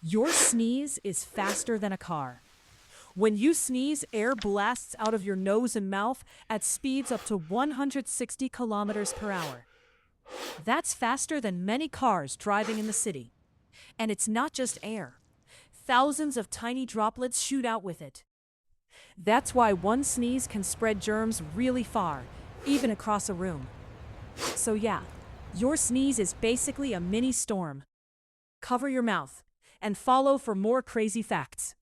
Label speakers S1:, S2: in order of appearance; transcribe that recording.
S1: Your sneeze is faster than a car. When you sneeze, air blasts out of your nose and mouth at speeds up to 160 kilometers per hour. That's faster than many cars driving in the city. And it's not just air. Thousands of tiny droplets shoot out with it. That's why one sneeze can spread germs really far, even across a room. So yeah, your sneeze is basically a mini storm. Cover your mouth and follow for more crazy facts.